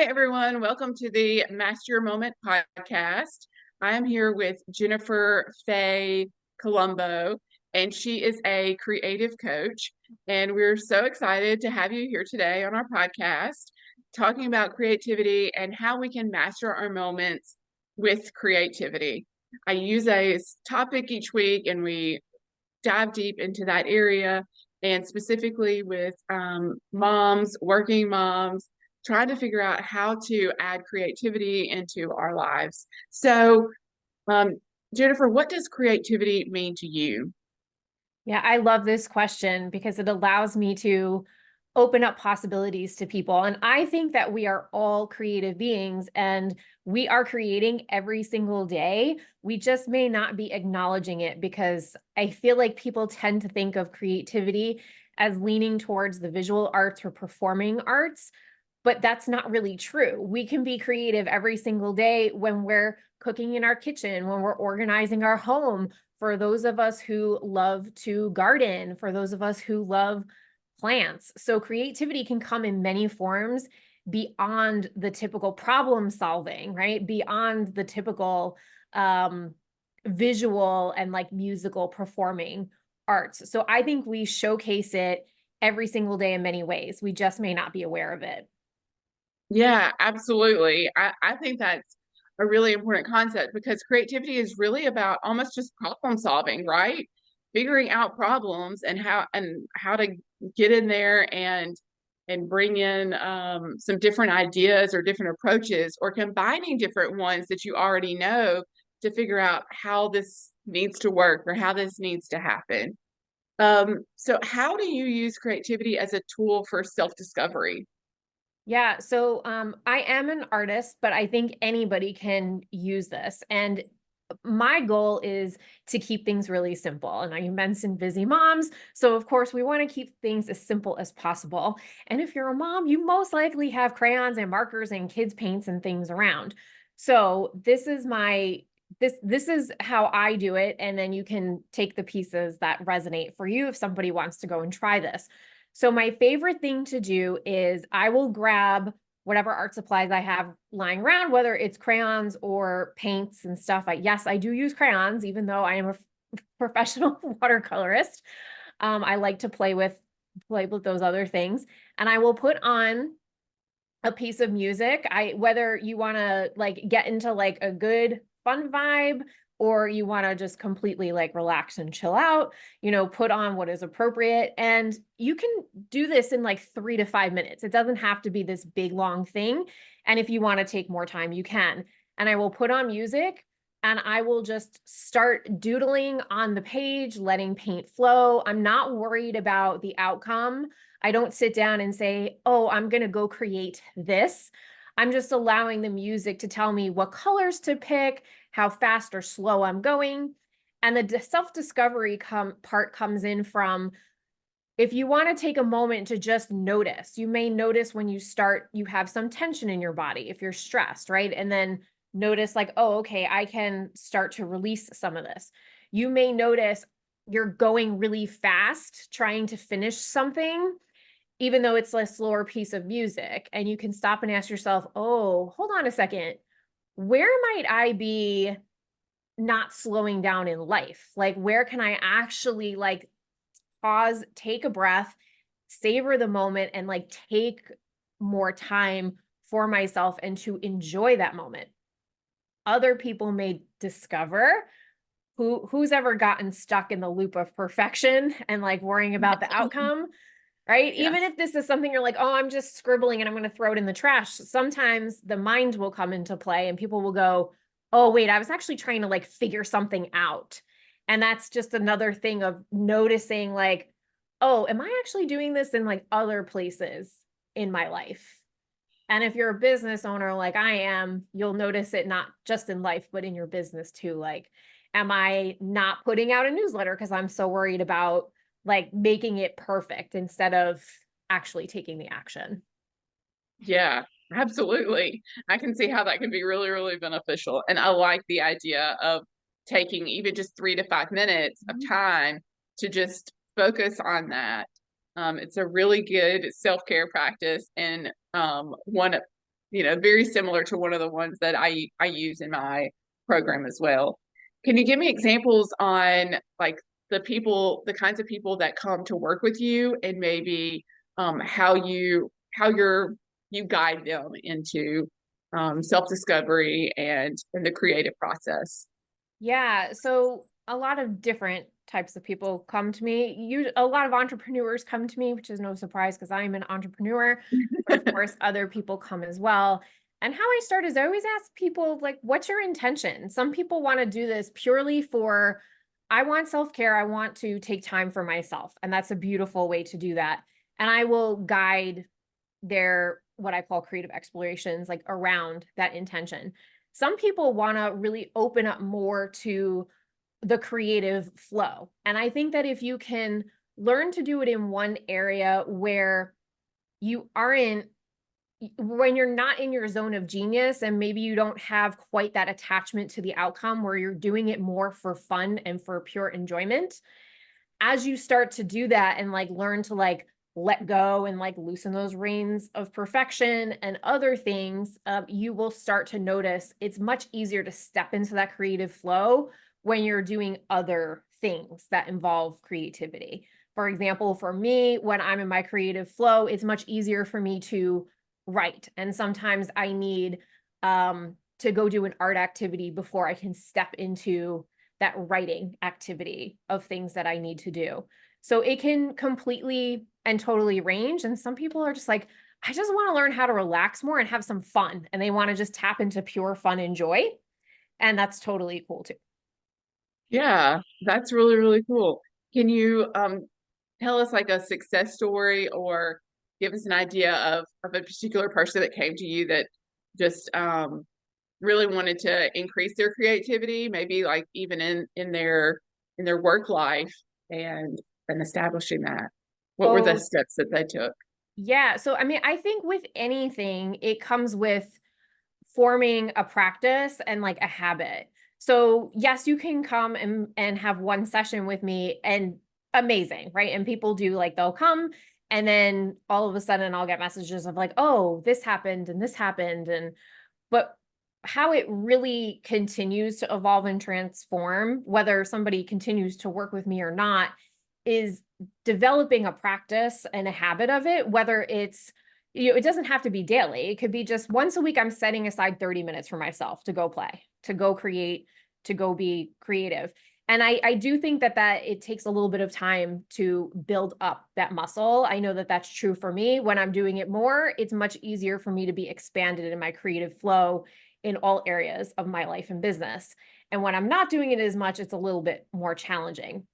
everyone. Welcome to the Master Your Moment podcast. I am here with Jennifer Faye Colombo, and she is a creative coach. And we're so excited to have you here today on our podcast, talking about creativity and how we can master our moments with creativity. I use a topic each week, and we dive deep into that area, and specifically with moms, working moms, trying to figure out how to add creativity into our lives. So, um, Jennifer, what does creativity mean to you? Yeah, I love this question because it allows me to open up possibilities to people. And I think that we are all creative beings and we are creating every single day. We just may not be acknowledging it because I feel like people tend to think of creativity as leaning towards the visual arts or performing arts, but that's not really true. We can be creative every single day when we're cooking in our kitchen, when we're organizing our home. For those of us who love to garden, for those of us who love plants. So creativity can come in many forms beyond the typical problem solving, right? Beyond the typical visual and like musical performing arts. So I think we showcase it every single day in many ways. We just may not be aware of it. Yeah, absolutely. I think that's a really important concept because creativity is really about almost just problem solving, right? Figuring out problems and how to get in there and bring in some different ideas or different approaches or combining different ones that you already know to figure out how this needs to work or how this needs to happen. So how do you use creativity as a tool for self-discovery? Yeah, so I am an artist, but I think anybody can use this. And my goal is to keep things really simple. And you mentioned busy moms. So, of course, we want to keep things as simple as possible. And if you're a mom, you most likely have crayons and markers and kids' paints and things around. So, this is how I do it. And then you can take the pieces that resonate for you if somebody wants to go and try this. So my favorite thing to do is I will grab whatever art supplies I have lying around, whether it's crayons or paints and stuff. Yes, I do use crayons, even though I am a professional watercolorist. I like to play with those other things, and I will put on a piece of music. Whether you want to like get into like a good fun vibe or you want to just completely like relax and chill out, put on what is appropriate. And you can do this in like 3 to 5 minutes. It doesn't have to be this big long thing. And if you want to take more time, you can. And I will put on music and I will just start doodling on the page, letting paint flow. I'm not worried about the outcome. I don't sit down and say, oh, I'm going to go create this. I'm just allowing the music to tell me what colors to pick, how fast or slow I'm going. And the self-discovery part comes in from if you want to take a moment to just notice. You may notice when you start, you have some tension in your body if you're stressed, right? And then notice like, oh, okay, I can start to release some of this. You may notice you're going really fast trying to finish something even though it's a slower piece of music. And you can stop and ask yourself, oh, hold on a second. Where might I be not slowing down in life? Like, where can I actually like pause, take a breath, savor the moment, and like take more time for myself and to enjoy that moment? Other people may discover who's ever gotten stuck in the loop of perfection and like worrying about the outcome, right? Yeah. Even if this is something you're like, oh, I'm just scribbling and I'm going to throw it in the trash. Sometimes the mind will come into play and people will go, oh, wait, I was actually trying to like figure something out. And that's just another thing of noticing like, oh, am I actually doing this in like other places in my life? And if you're a business owner like I am, you'll notice it not just in life, but in your business too. Like, am I not putting out a newsletter because I'm so worried about like making it perfect instead of actually taking the action? Yeah, absolutely. I can see how that can be really, really beneficial. And I like the idea of taking even just 3 to 5 minutes of Mhm. time to just focus on that. It's a really good self-care practice and one very similar to one of the ones that I use in my program as well. Can you give me examples on like the kinds of people that come to work with you, and maybe how you guide them into self-discovery and the creative process? Yeah, so a lot of different types of people come to me. A lot of entrepreneurs come to me, which is no surprise because I'm an entrepreneur. But of course, other people come as well. And how I start is I always ask people, like, what's your intention? Some people want to do this purely for, I want self-care. I want to take time for myself. And that's a beautiful way to do that. And I will guide their what I call creative explorations, like around that intention. Some people want to really open up more to the creative flow. And I think that if you can learn to do it in one area where you aren't, when you're not in your zone of genius and maybe you don't have quite that attachment to the outcome where you're doing it more for fun and for pure enjoyment, as you start to do that and like learn to like let go and like loosen those reins of perfection and other things, you will start to notice it's much easier to step into that creative flow when you're doing other things that involve creativity. For example, for me, when I'm in my creative flow, it's much easier for me to write. And sometimes I need to go do an art activity before I can step into that writing activity of things that I need to do. So it can completely and totally range. And some people are just like, I just want to learn how to relax more and have some fun. And they want to just tap into pure fun and joy. And that's totally cool too. Yeah, that's really, really cool. Can you tell us like a success story, or give us an idea of a particular person that came to you that just really wanted to increase their creativity, maybe like even in their work life, and establishing that? What were the Oh, steps that they took? yeah. So, I mean, I think with anything, it comes with forming a practice and like a habit. So yes, you can come and have one session with me and amazing, right? And people do like they'll come and then all of a sudden I'll get messages of like, oh, this happened and this happened. And but how it really continues to evolve and transform, whether somebody continues to work with me or not, is developing a practice and a habit of it, whether it's, it doesn't have to be daily. It could be just once a week, I'm setting aside 30 minutes for myself to go play, to go create, to go be creative. And I do think that it takes a little bit of time to build up that muscle. I know that that's true for me. When I'm doing it more, it's much easier for me to be expanded in my creative flow in all areas of my life and business. And when I'm not doing it as much, it's a little bit more challenging.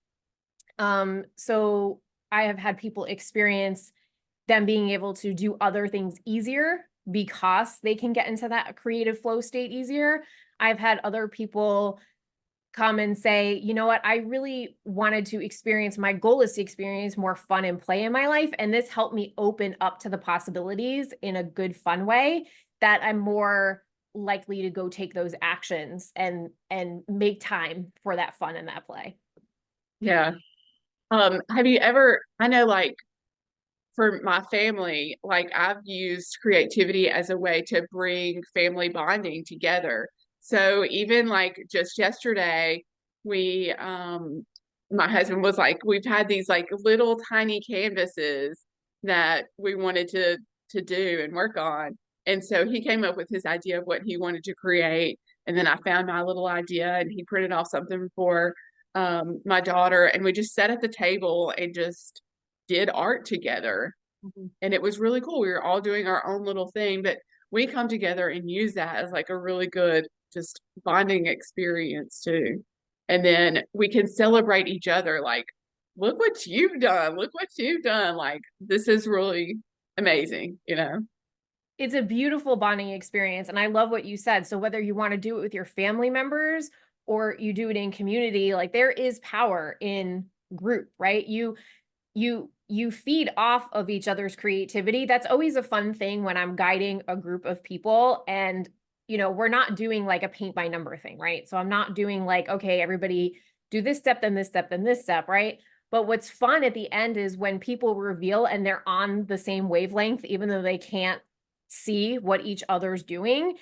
So I have had people experience them being able to do other things easier because they can get into that creative flow state easier. I've had other people come and say, you know what, I really wanted to experience, my goal is to experience more fun and play in my life. And this helped me open up to the possibilities in a good, fun way that I'm more likely to go take those actions and make time for that fun and that play. Yeah. Have you ever, I know like for my family, like I've used creativity as a way to bring family bonding together. So even like just yesterday, we my husband was like, we've had these like little tiny canvases that we wanted to do and work on. And so he came up with his idea of what he wanted to create. And then I found my little idea, and he printed off something for my daughter, and we just sat at the table and just did art together. Mhm. And it was really cool. We were all doing our own little thing, but we come together and use that as like a really good just bonding experience too. And then we can celebrate each other, like, look what you've done, look what you've done. Like, this is really amazing. It's a beautiful bonding experience. And I love what you said. So whether you want to do it with your family members or you do it in community, like there is power in group, right? You feed off of each other's creativity. That's always a fun thing when I'm guiding a group of people. And we're not doing like a paint by number thing, right? So I'm not doing like, okay, everybody do this step, then this step, then this step, right? But what's fun at the end is when people reveal and they're on the same wavelength, even though they can't see what each other's doing,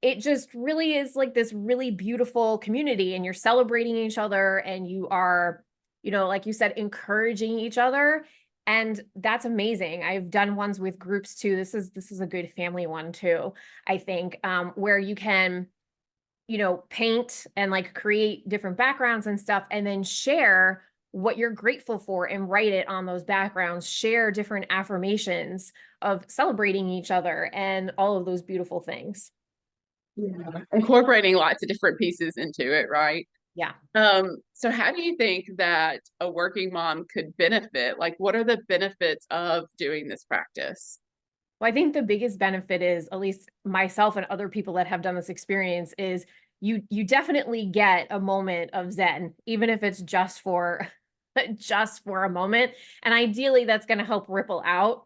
it just really is like this really beautiful community, and you're celebrating each other, and you are, like you said, encouraging each other. And that's amazing. I've done ones with groups too. This is a good family one too, I think, where you can, paint and like create different backgrounds and stuff, and then share what you're grateful for and write it on those backgrounds, share different affirmations of celebrating each other and all of those beautiful things. Yeah. Incorporating lots of different pieces into it, right? Yeah. So how do you think that a working mom could benefit? Like, what are the benefits of doing this practice? Well, I think the biggest benefit is, at least myself and other people that have done this experience, is you definitely get a moment of zen, even if it's just for just for a moment. And ideally that's going to help ripple out.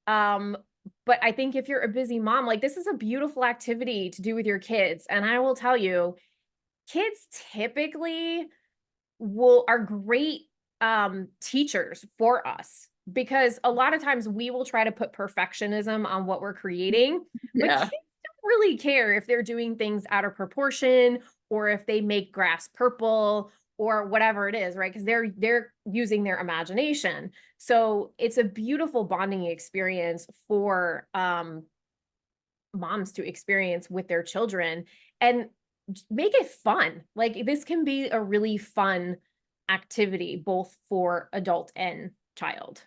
Um, but I think if you're a busy mom, like, this is a beautiful activity to do with your kids. And I will tell you, kids typically are great teachers for us, because a lot of times we will try to put perfectionism on what we're creating, but Yeah. kids don't really care if they're doing things out of proportion, or if they make grass purple, or whatever it is, right? Because they're using their imagination. So it's a beautiful bonding experience for moms to experience with their children, and make it fun. Like, this can be a really fun activity both for adult and child.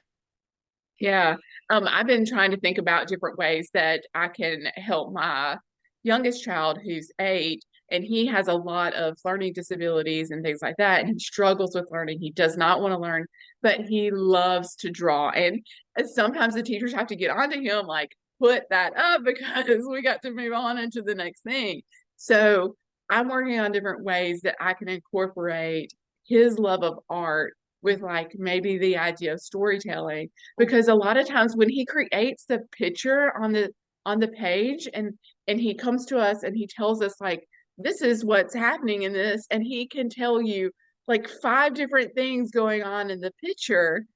Yeah. I've been trying to think about different ways that I can help my youngest child, who's 8, and he has a lot of learning disabilities and things like that. And he struggles with learning. He does not want to learn, but he loves to draw. And sometimes the teachers have to get onto him, like, put that up because we got to move on into the next thing. So I'm working on different ways that I can incorporate his love of art with, like, maybe the idea of storytelling, because a lot of times when he creates the picture on the page, and he comes to us and he tells us, like, this is what's happening in this, and he can tell you like 5 different things going on in the picture,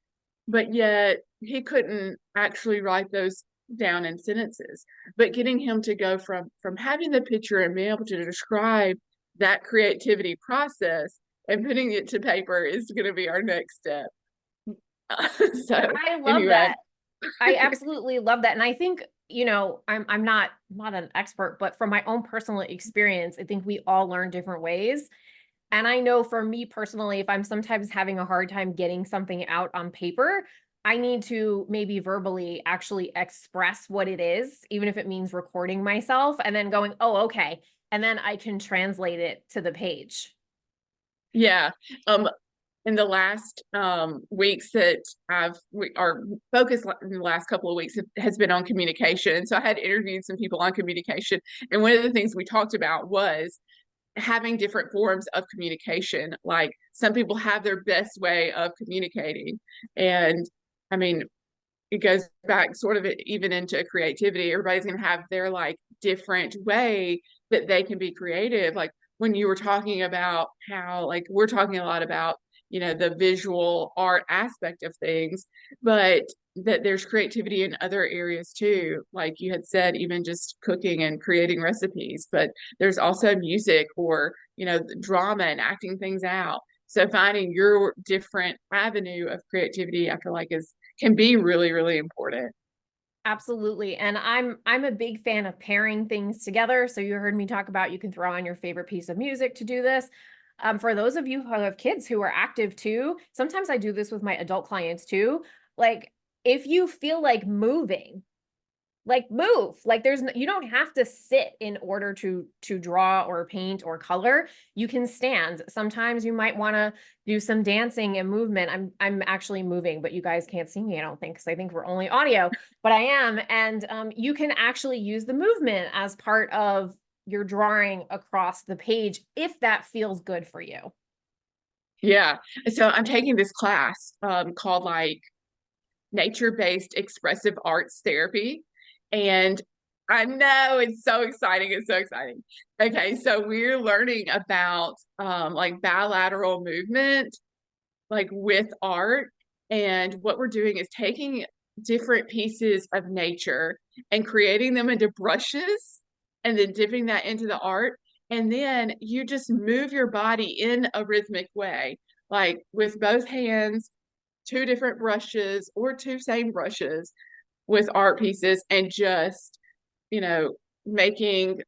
but yet he couldn't actually write those down in sentences. But getting him to go from having the picture and being able to describe that creativity process and putting it to paper is going to be our next step. So I love anyway. that. I absolutely love that. And I think, I'm not an expert, but from my own personal experience, I think we all learn different ways. And I know for me personally, if I'm sometimes having a hard time getting something out on paper, I need to maybe verbally actually express what it is, even if it means recording myself and then going, oh, okay. And then I can translate it to the page. Yeah. In the last weeks that our focus in the last couple of weeks has been on communication. So I had interviewed some people on communication, and one of the things we talked about was having different forms of communication. Like, some people have their best way of communicating, and I mean, it goes back sort of even into creativity. Everybody's going to have their, like, different way that they can be creative. Like, when you were talking about how, like, we're talking a lot about, the visual art aspect of things, but that there's creativity in other areas too. Like you had said, even just cooking and creating recipes, but there's also music, or, drama and acting things out. So finding your different avenue of creativity, I feel like, is can be really, really important. Absolutely. And I'm a big fan of pairing things together. So you heard me talk about, you can throw on your favorite piece of music to do this. For those of you who have kids who are active too, sometimes I do this with my adult clients too. Like, if you feel like moving, like, move. Like, you don't have to sit in order to draw or paint or color. You can stand. Sometimes you might want to do some dancing and movement. I'm actually moving, but you guys can't see me, I don't think, because I think we're only audio, but I am. And you can actually use the movement as part of your drawing across the page if that feels good for you. Yeah. So I'm taking this class called, like, nature-based expressive arts therapy. And I know it's so exciting. It's so exciting. Okay, so we're learning about like bilateral movement, like with art. And what we're doing is taking different pieces of nature and creating them into brushes and then dipping that into the art. And then you just move your body in a rhythmic way, like with both hands, two different brushes or two same brushes with art pieces, and just, you know, making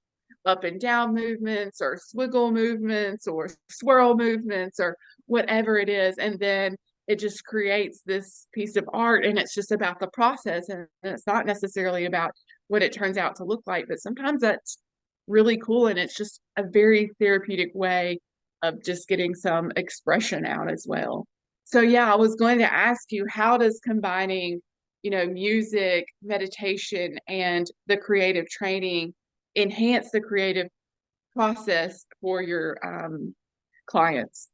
up and down movements or swiggle movements or swirl movements or whatever it is. And then it just creates this piece of art, and it's just about the process, and it's not necessarily about what it turns out to look like. But sometimes that's really cool, and it's just a very therapeutic way of just getting some expression out as well. So yeah, I was going to ask you, how does combining, music, meditation, and the creative training enhance the creative process for your clients?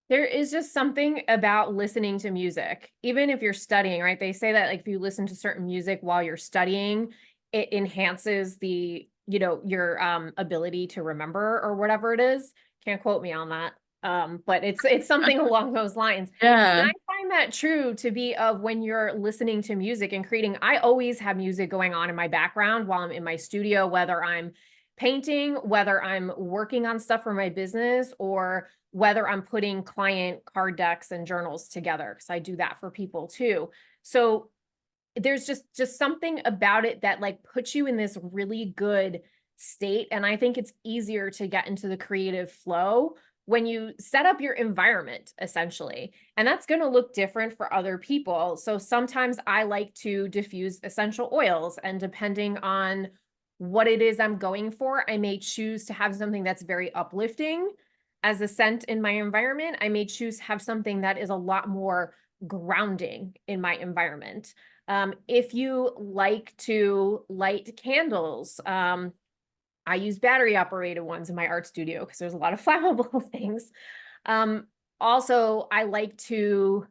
There is just something about listening to music, even if you're studying, right? They say that like if you listen to certain music while you're studying, it enhances the, your ability to remember or whatever it is. Can't quote me on that. But it's something along those lines. And Yeah. I find that true to be of when you're listening to music and creating. I always have music going on in my background while I'm in my studio, whether I'm painting, whether I'm working on stuff for my business, or whether I'm putting client card decks and journals together, because I do that for people too. So there's just something about it that like puts you in this really good state. And I think it's easier to get into the creative flow when you set up your environment, essentially. And that's going to look different for other people. So sometimes I like to diffuse essential oils, and depending on what it is I'm going for, I may choose to have something that's very uplifting as a scent in my environment. I may choose to have something that is a lot more grounding in my environment. If you like to light candles, I use battery operated ones in my art studio because there's a lot of flammable things. Um, Also, I like to,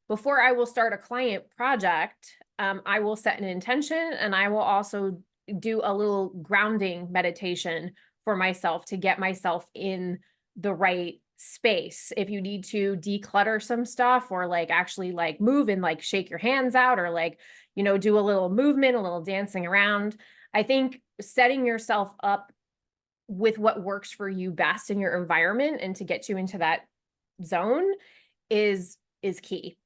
before I will start a client project, I will set an intention, and I will also do a little grounding meditation for myself to get myself in the right space. If you need to declutter some stuff, or like actually like move and like shake your hands out, or like, do a little movement, a little dancing around. I think setting yourself up with what works for you best in your environment and to get you into that zone is key.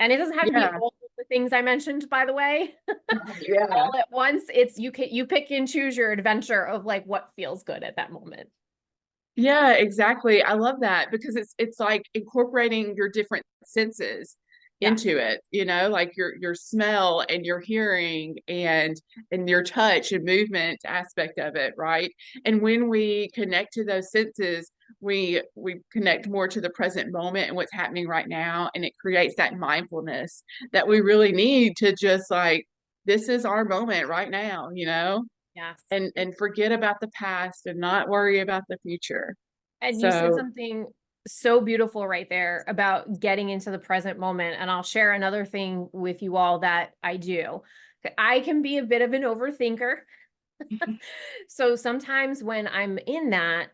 And it doesn't have to be Yeah. all of the things I mentioned, by the way, Yeah. all at once. It's you pick and choose your adventure of like what feels good at that moment. Yeah, exactly. I love that because it's like incorporating your different senses Yes. into it, like your smell and your hearing and your touch and movement aspect of it, right? And when we connect to those senses, we connect more to the present moment and what's happening right now, and it creates that mindfulness that we really need to just like, this is our moment right now, Yes. and forget about the past and not worry about the future. And you said So, something so beautiful right there about getting into the present moment. And I'll share another thing with you all that I do. I can be a bit of an overthinker. So sometimes when I'm in that,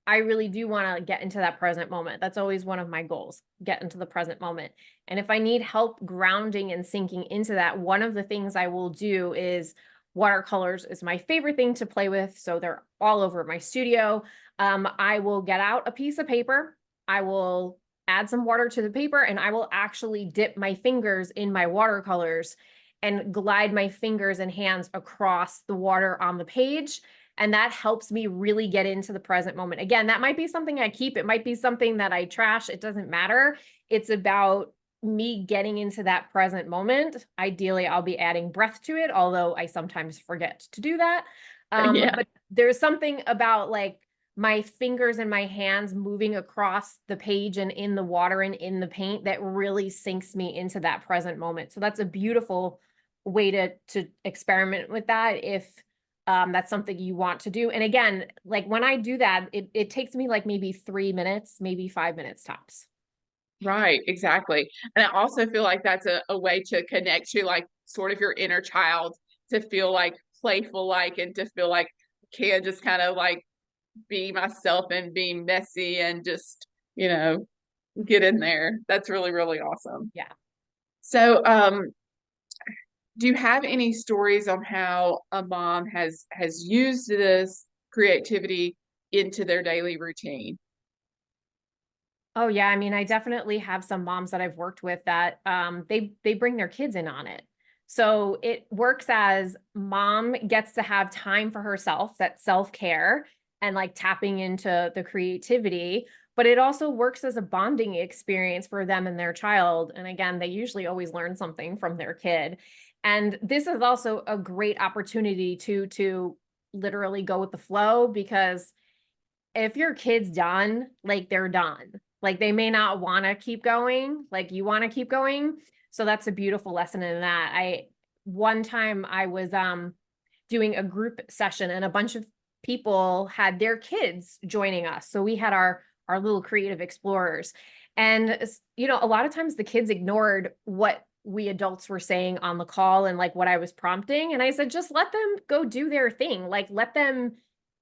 I really do want to get into that present moment. That's always one of my goals, get into the present moment. And if I need help grounding and sinking into that, one of the things I will do is watercolors is my favorite thing to play with. So they're all over my studio. I will get out a piece of paper. I will add some water to the paper, and I will actually dip my fingers in my watercolors and glide my fingers and hands across the water on the page. And that helps me really get into the present moment. Again, that might be something I keep. It might be something that I trash. It doesn't matter. It's about me getting into that present moment. Ideally, I'll be adding breath to it, although I sometimes forget to do that. yeah. But there's something about like my fingers and my hands moving across the page and in the water and in the paint that really sinks me into that present moment. So that's a beautiful way to experiment with that if that's something you want to do. And again, like when I do that, it takes me like maybe 3 minutes, maybe 5 minutes tops. Right, exactly. And I also feel like that's a way to connect to like sort of your inner child, to feel like playful, like, and to feel like can just kind of like be myself and be messy and just, you know, get in there. That's really, really awesome. Yeah. So, Do you have any stories on how a mom has used this creativity into their daily routine? Oh yeah, I mean, I definitely have some moms that I've worked with that they bring their kids in on it. So it works as mom gets to have time for herself, that self-care and like tapping into the creativity, but it also works as a bonding experience for them and their child. And again, they usually always learn something from their kid. And this is also a great opportunity to literally go with the flow, because if your kid's done, like they're done. Like they may not want to keep going, like you want to keep going. So that's a beautiful lesson in that. I one time I was doing a group session and a bunch of people had their kids joining us. So we had our little creative explorers. And you know, a lot of times the kids ignored what we adults were saying on the call and like what I was prompting. And I said, just let them go do their thing. Like let them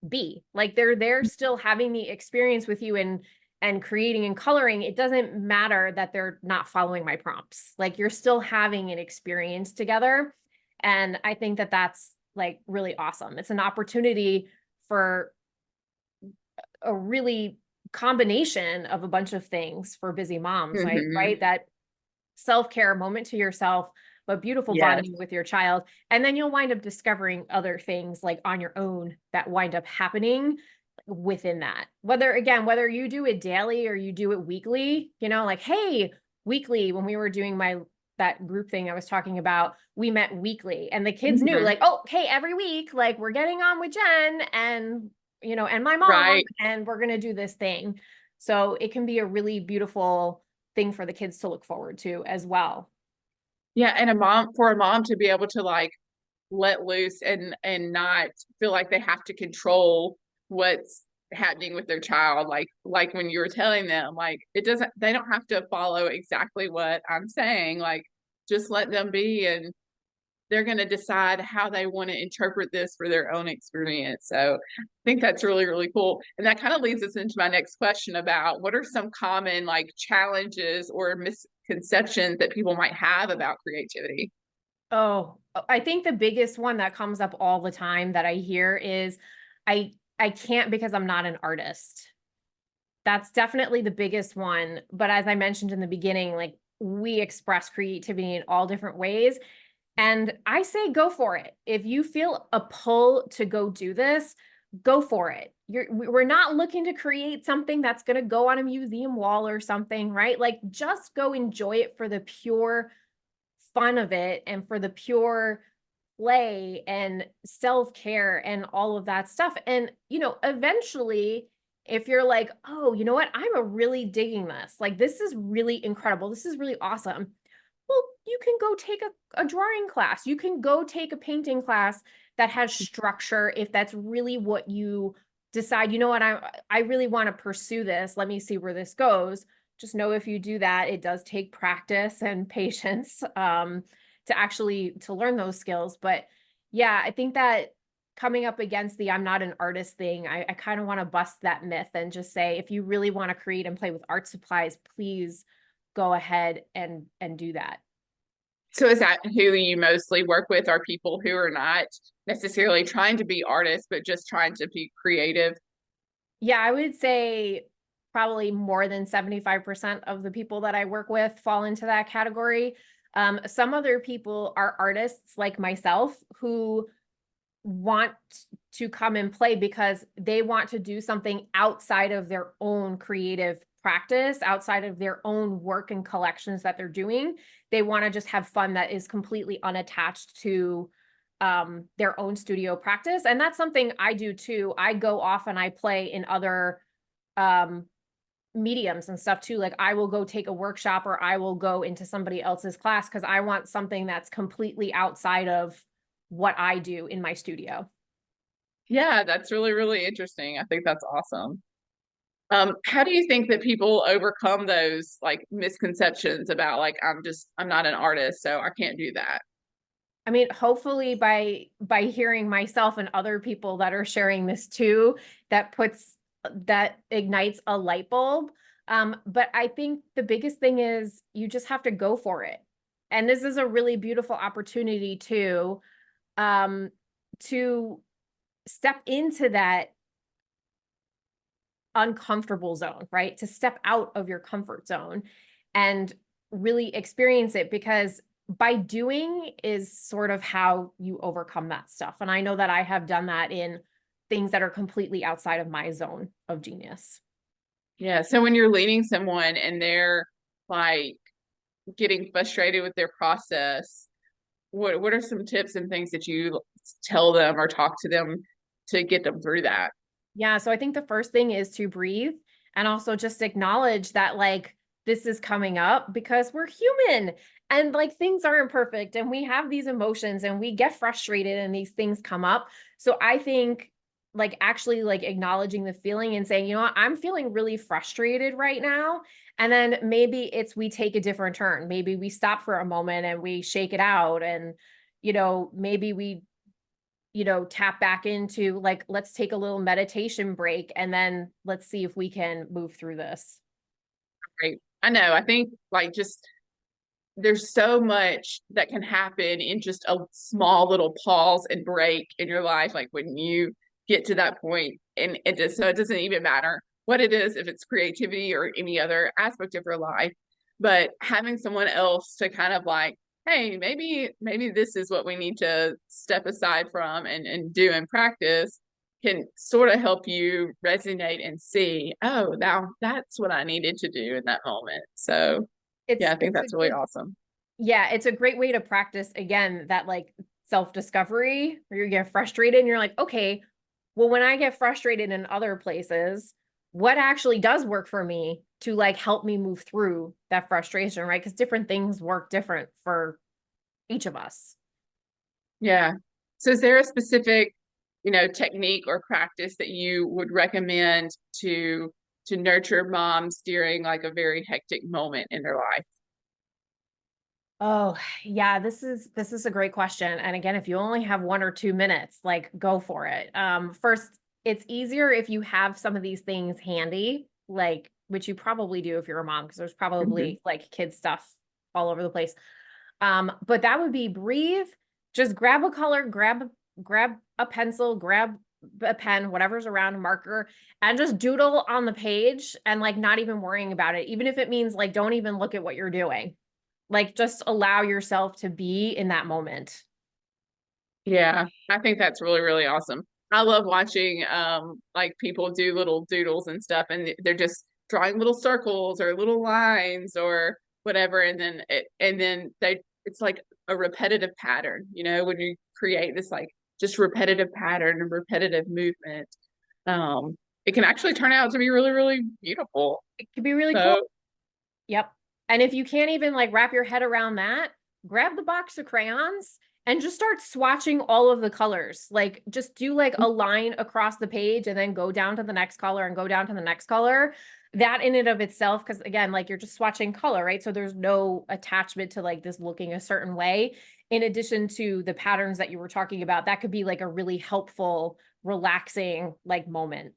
be like they're still having the experience with you and creating and coloring. It doesn't matter that they're not following my prompts. Like you're still having an experience together. And I think that that's like really awesome. It's an opportunity for a really combination of a bunch of things for busy moms, like Hmm. right, that self-care moment to yourself, but beautiful Yes. bonding with your child. And then you'll wind up discovering other things like on your own that wind up happening within that. Whether again, whether you do it daily or you do it weekly, you know, like, hey, weekly, when we were doing that group thing I was talking about, we met weekly and the kids knew Hmm. like, oh, hey, every week, like we're getting on with Jen and you know, and my mom, Right. and we're going to do this thing. So it can be a really beautiful thing for the kids to look forward to as well. Yeah, and a mom to be able to like let loose and not feel like they have to control what's happening with their child, like when you were telling them like it doesn't they don't have to follow exactly what I'm saying, like just let them be, and they're going to decide how they want to interpret this for their own experience. So I think that's really, really cool. And that kind of leads us into my next question about what are some common like challenges or misconceptions that people might have about creativity? Oh, I think the biggest one that comes up all the time that I hear is I can't because I'm not an artist. That's definitely the biggest one. But as I mentioned in the beginning, like we express creativity in all different ways. And I say go for it. If you feel a pull to go do this, go for it. We're not looking to create something that's going to go on a museum wall or something, right? Like just go enjoy it for the pure fun of it and for the pure play and self-care and all of that stuff. And, you know, eventually, if you're like, oh, you know what? I'm a really digging this. Like, this is really incredible. This is really awesome. Well, you can go take a drawing class. You can go take a painting class that has structure if that's really what you decide, you know what, I really want to pursue this. Let me see where this goes. Just know if you do that, it does take practice and patience to actually to learn those skills. But yeah, I think that coming up against the I'm not an artist thing, I kind of want to bust that myth and just say if you really want to create and play with art supplies, please go ahead and do that. So is that who you mostly work with, are people who are not necessarily trying to be artists, but just trying to be creative? Yeah, I would say probably more than 75% of the people that I work with fall into that category. Some other people are artists like myself who want to come and play because they want to do something outside of their own creative practice, outside of their own work and collections that they're doing. They want to just have fun that is completely unattached to their own studio practice. And that's something I do too. I go off and I play in other um, mediums and stuff too. Like I will go take a workshop or I will go into somebody else's class because I want something that's completely outside of what I do in my studio. Yeah, that's really, really interesting. I think that's awesome. How do you think that people overcome those like misconceptions about like I'm not an artist, so I can't do that? I mean, hopefully by hearing myself and other people that are sharing this too, that ignites a light bulb. But I think the biggest thing is you just have to go for it. And this is a really beautiful opportunity um, to step into that uncomfortable zone, right? To step out of your comfort zone and really experience it, because by doing is sort of how you overcome that stuff. And I know that I have done that in things that are completely outside of my zone of genius. Yeah. So when you're leading someone and they're like getting frustrated with their process, what are some tips and things that you tell them or talk to them to get them through that? Yeah, so I think the first thing is to breathe and also just acknowledge that like this is coming up because we're human and like things aren't perfect and we have these emotions and we get frustrated and these things come up. So I think like actually like acknowledging the feeling and saying, you know what, I'm feeling really frustrated right now. And then maybe it's we take a different turn. Maybe we stop for a moment and we shake it out and maybe we tap back into like, let's take a little meditation break and then let's see if we can move through this. Right. I know. I think like just there's so much that can happen in just a small little pause and break in your life. Like when you get to that point, and it doesn't even matter what it is, if it's creativity or any other aspect of your life, but having someone else to kind of like, hey, maybe this is what we need to step aside from and do and practice can sort of help you resonate and see, oh, now that's what I needed to do in that moment. So yeah, It's I think it's a that's really good awesome. Yeah, it's a great way to practice again that like self-discovery where you get frustrated and you're like, okay, well, when I get frustrated in other places, what actually does work for me to like help me move through that frustration, right? Because different things work different for each of us. Yeah. So is there a specific, technique or practice that you would recommend to nurture moms during like a very hectic moment in their life? Oh, yeah, this is a great question. And again, if you only have 1 or 2 minutes, like go for it. First, it's easier if you have some of these things handy, like which you probably do if you're a mom, because there's Mhm. probably like kid stuff all over the place. But that would be breathe, just grab a color, grab a pencil, grab a pen, whatever's around, a marker, and just doodle on the page and like not even worrying about it, even if it means like don't even look at what you're doing. Like, just allow yourself to be in that moment. Yeah, I think that's really, really awesome. I love watching like people do little doodles and stuff and they're just drawing little circles or little lines or whatever and then it's like a repetitive pattern, when you create this like just repetitive pattern and repetitive movement. It can actually turn out to be really, really beautiful. It could be really cool. So, Yep. And if you can't even like wrap your head around that, grab the box of crayons and just start swatching all of the colors. Like just do like a line across the page and then go down to the next color and go down to the next color. That in and of itself, because again, like you're just swatching color, right? So there's no attachment to like this looking a certain way. In addition to the patterns that you were talking about, that could be like a really helpful, relaxing like moment.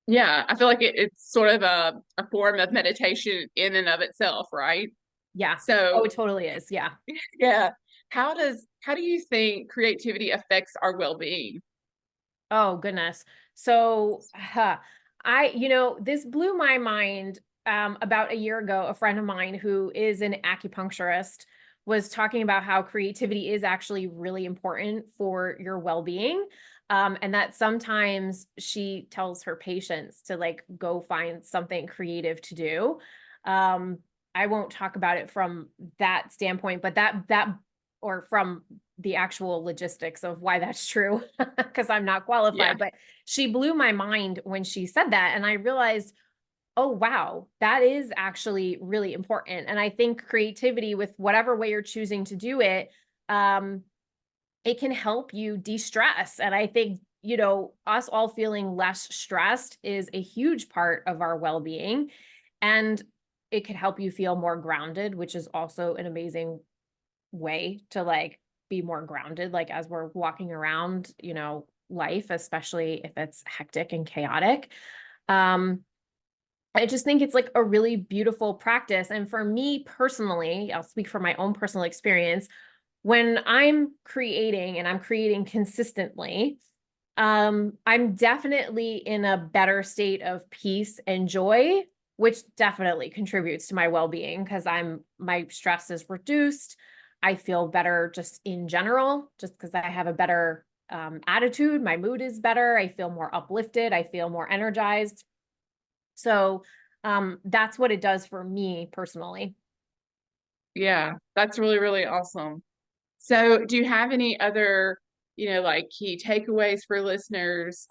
yeah, I feel like it's sort of a form of meditation in and of itself, right? Yeah. Oh, So, it totally is. Yeah. yeah, how do you think creativity affects our well-being? Oh, goodness. So, this blew my mind. About a year ago, a friend of mine who is an acupuncturist was talking about how creativity is actually really important for your well-being. And that sometimes she tells her patients to like go find something creative to do. Um, I won't talk about it from that standpoint, but that or from the actual logistics of why that's true because I'm not Yeah. qualified, but she blew my mind when she said that. And I realized, oh, wow, that is actually really important. And I think creativity, with whatever way you're choosing to do it, um, it can help you de-stress. And I think, us all feeling less stressed is a huge part of our well-being. And it could help you feel more grounded, which is also an amazing way to like be more grounded, like as we're walking around, life, especially if it's hectic and chaotic. Um, I just think it's like a really beautiful practice. And for me personally, I'll speak from my own personal experience. When I'm creating and I'm creating consistently, I'm definitely in a better state of peace and joy, which definitely contributes to my well-being because my stress is reduced. I feel better just in general, just because I have a better attitude. My mood is better. I feel more uplifted. I feel more energized. So that's what it does for me personally. Yeah, that's really, really awesome. So, do you have any other, like key takeaways for listeners,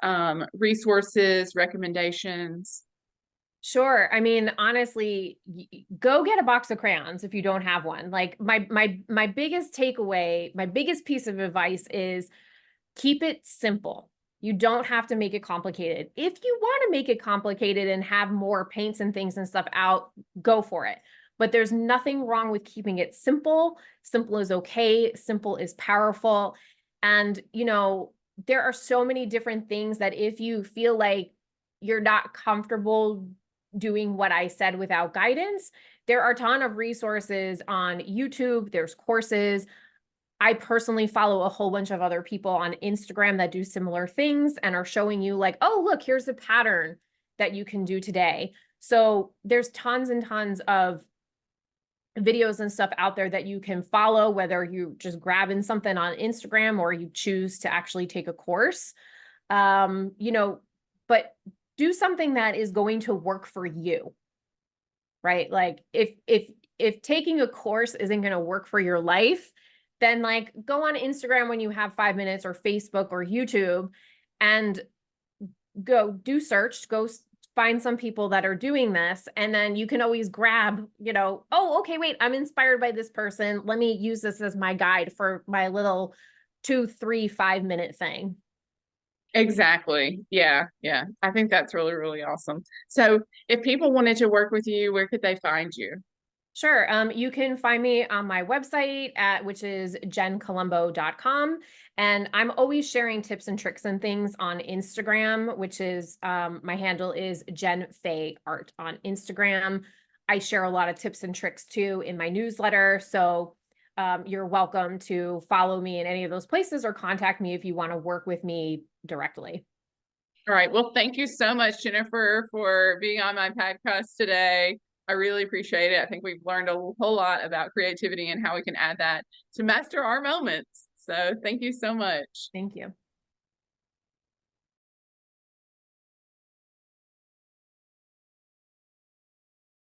resources, recommendations? Sure. I mean, honestly, go get a box of crayons if you don't have one. Like my biggest takeaway, my biggest piece of advice is keep it simple. You don't have to make it complicated. If you want to make it complicated and have more paints and things and stuff out, go for it. But there's nothing wrong with keeping it simple. Simple is okay. Simple is powerful. And, there are so many different things that if you feel like you're not comfortable doing what I said without guidance, there are a ton of resources on YouTube. There's courses. I personally follow a whole bunch of other people on Instagram that do similar things and are showing you like, oh, look, here's a pattern that you can do today. So there's tons and tons of videos and stuff out there that you can follow, whether you just grabbing something on Instagram or you choose to actually take a course. But do something that is going to work for you, right? Like if taking a course isn't going to work for your life, then like go on Instagram when you have 5 minutes or Facebook or YouTube and go do search, find some people that are doing this. And then you can always grab, oh, okay, wait, I'm inspired by this person. Let me use this as my guide for my little 2, 3, 5 minute thing. Exactly. Yeah, yeah. I think that's really, really awesome. So, if people wanted to work with you, where could they find you? Sure. You can find me on my website which is jencolombo.com. And I'm always sharing tips and tricks and things on Instagram, which is my handle is Jen Faye Art on Instagram. I share a lot of tips and tricks too in my newsletter. So you're welcome to follow me in any of those places or contact me if you want to work with me directly. All right. Well, thank you so much, Jennifer, for being on my podcast today. I really appreciate it. I think we've learned a whole lot about creativity and how we can add that to master our moments. So, thank you so much. Thank you.